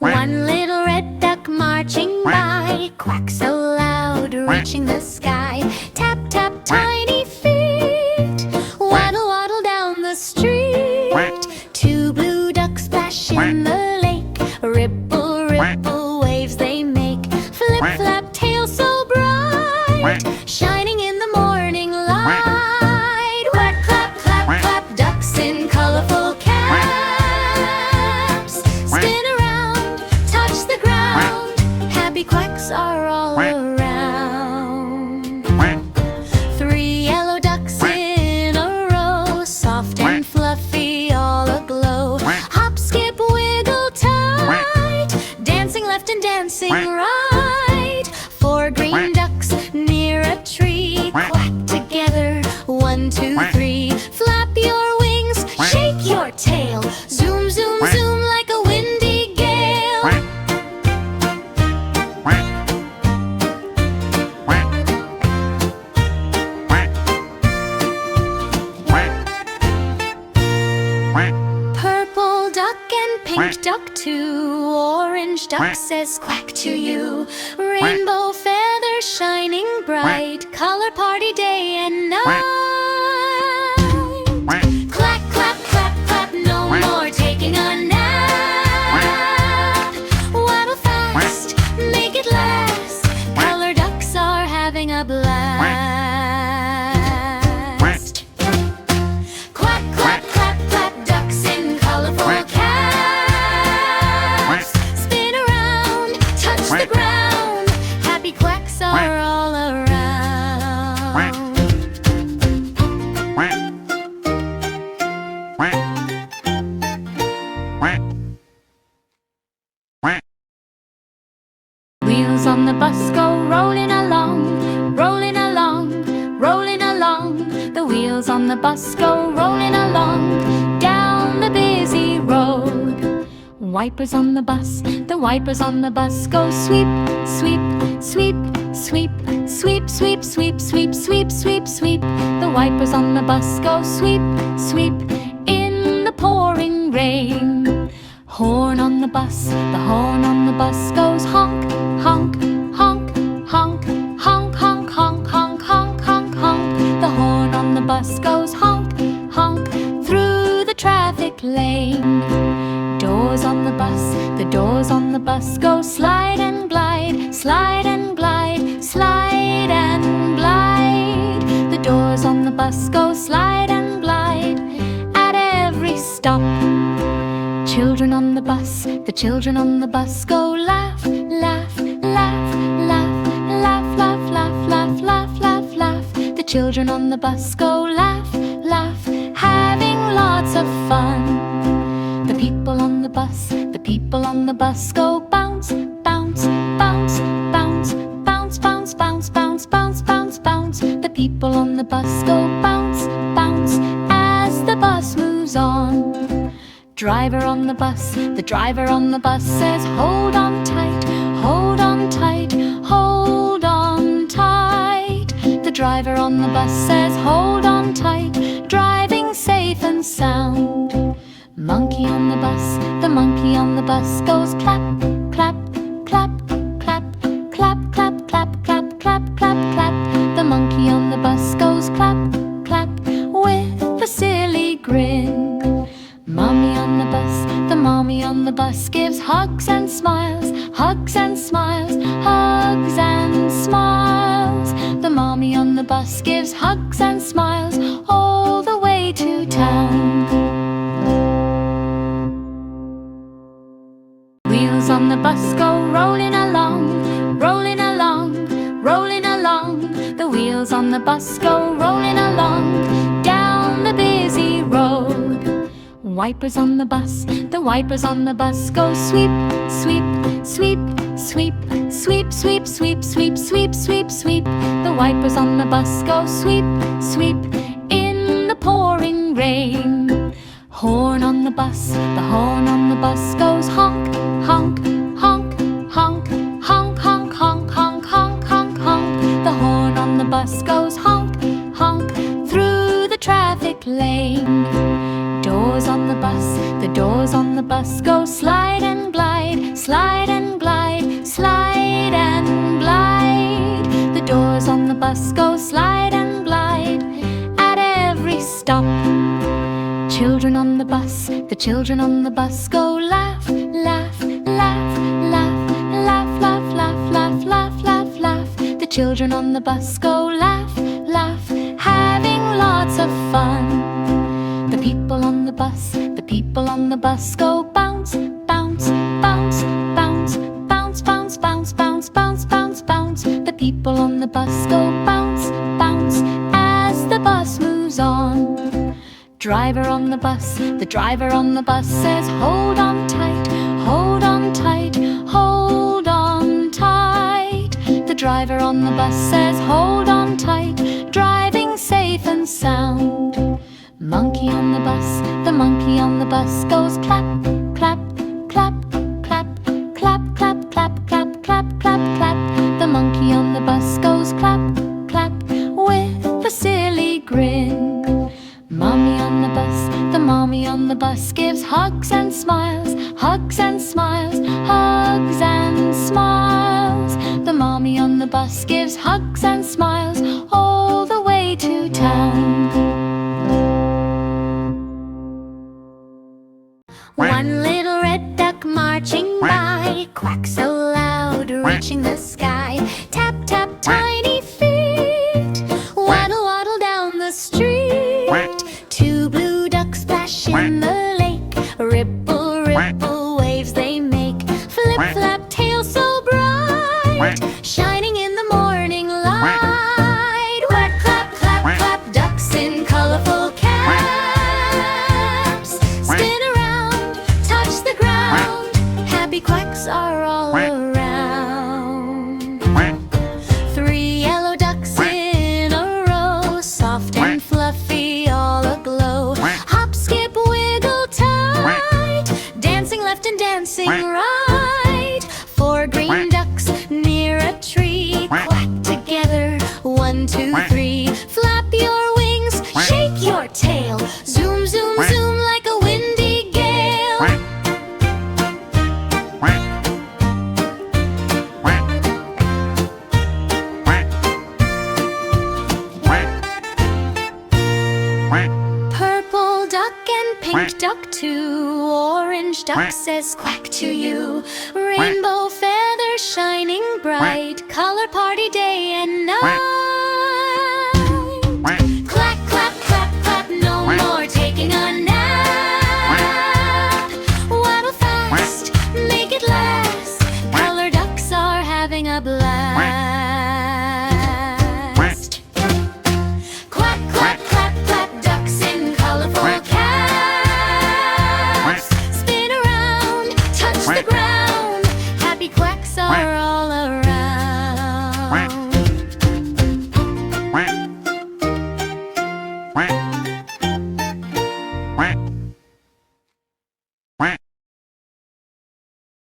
One little red duck marching by, quack so loud, reaching the sky. Tap, tap, tiny feet, waddle, waddle down the street. Two blue ducks splash in the lake, ripple, ripple, waves they make. Flip, flap, tail so bright, shining in the morning light. Quack, clap, clap, clap, ducks in colorful caps. Spin around, touch the ground, happy quacks are all around. Three yellow ducks in a row, soft and fluffy, all aglow. Hop, skip, wiggle tight, dancing left and dancing right. Four green ducks near a tree, quack together, 1, 2, 3. Flap your wings, shake your tail, zoom, zoom, zoom like a windy gale. Purple duck and pink duck too, orange duck says quack to you. Rainbow feathers shining bright, color party day and night. Clack, clap, clap, clap, no more taking a nap. Waddle fast, make it last, color ducks are having a blast. Quack, clap, clap, clap, ducks in colorful caps. Spin around, touch the ground, happy quacks are all around. Wheels on the bus go rolling along, rolling along, rolling along. The wheels on the bus go rolling along down the busy road. Wipers on the bus, the wipers on the bus go sweep, sweep, sweep, sweep, sweep, sweep, sweep, sweep, sweep, sweep, sweep. The wipers on the bus go sweep, sweep in the pouring rain. Horn on the bus, the horn on the bus goes honk, honk, honk, honk, honk, honk, honk, honk, honk, honk, honk. The horn on the bus goes honk, honk through the traffic lane. Doors on the bus, the doors on the bus go slide and glide, slide and glide, slide and glide. The doors on the bus go slide and glide at every stop. Children on the bus, the children on the bus go laugh, laugh, laugh, laugh, laugh, laugh, laugh, laugh, laugh, laugh, laugh. The children on the bus go laugh, laugh, having lots of fun. The people on the bus, the people on the bus go bounce, bounce, bounce, bounce, bounce, bounce, bounce, bounce, bounce, bounce, bounce. The people on the bus go bounce, bounce as the bus moves on. Driver on the bus, the driver on the bus says hold on tight, hold on tight, hold on tight. The driver on the bus says hold on tight, driving safe and sound. Monkey on the bus, the monkey on the bus goes clap, clap, clap, clap, clap, clap, clap, clap, clap, clap, clap. The monkey on the bus goes clap, clap with a silly grin. Mommy on the bus, the mommy on the bus gives hugs and smiles, hugs and smiles, hugs and smiles. The mommy on the bus gives hugs and smiles all the way to town. Wheels on the bus go rolling along, rolling along, rolling along. The wheels on the bus go rolling along down the busy road. Wipers on the bus, the wipers on the bus go sweep, sweep, sweep, sweep, sweep, sweep, sweep, sweep, sweep, sweep, sweep. The wipers on the bus go sweep, sweep in the pouring rain. Horn on the bus, the horn on the bus goes honk, honk, honk, honk, honk, honk, honk, honk, honk, honk, honk. The horn on the bus goes honk, honk through the traffic lane. Doors on the bus, the doors on the bus go slide and glide, slide The children on the bus go laugh, laugh, laugh, laugh, laugh, laugh, laugh, laugh, laugh, laugh, laugh. The children on the bus go laugh, laugh, having lots of fun. The people on the bus go bounce, bounce, bounce, bounce, bounce, bounce, bounce, bounce, bounce, bounce, bounce. The people on the bus go bounce, bounce, as the bus moves on. Driver on the bus, the driver on the bus says, hold on tight, hold on tight, hold on tight. The driver on the bus says, hold on tight, driving safe and sound. Monkey on the bus, the monkey on the bus goes clap, clap, clap, clap, clap, clap, clap, clap, clap, clap, clap. The monkey on the bus goes clap, clap, with a silly grin. Mommy on the bus, the mommy on the bus gives hugs and smiles, hugs and smiles, hugs and smiles. The mommy on the bus gives hugs and smiles all the way to town. One little red duck marching by, quack so loud, reaching the sky. Tap, tap, tiny feet, waddle, waddle down the street. Two blue ducks splash in the lake, ripple, ripple, waves they make. Flip, flap, tail so bright, shining in the morning light. Quack, clap, clap, clap, ducks in colorful caps. Spin around, touch the ground, happy quacks are all around. Three yellow ducks in a row, soft and fluffy, all aglow. Hop, skip, wiggle tight, dancing left and dancing right. Four green ducks near a tree, quack together, 1, 2, 3. Flap your wings, shake your tail, zoom, zoom, zoom like a windy gale. Purple duck and pink duck too, orange duck says quack to you. Rainbow feathers shining bright, color party day and night. Clack, clap, clap, clap, no more taking a nap. Waddle fast, make it last, color ducks are having a blast. Quack, quack, clap, clap, ducks in colorful caps. Spin around, touch the ground, happy quacks are all around.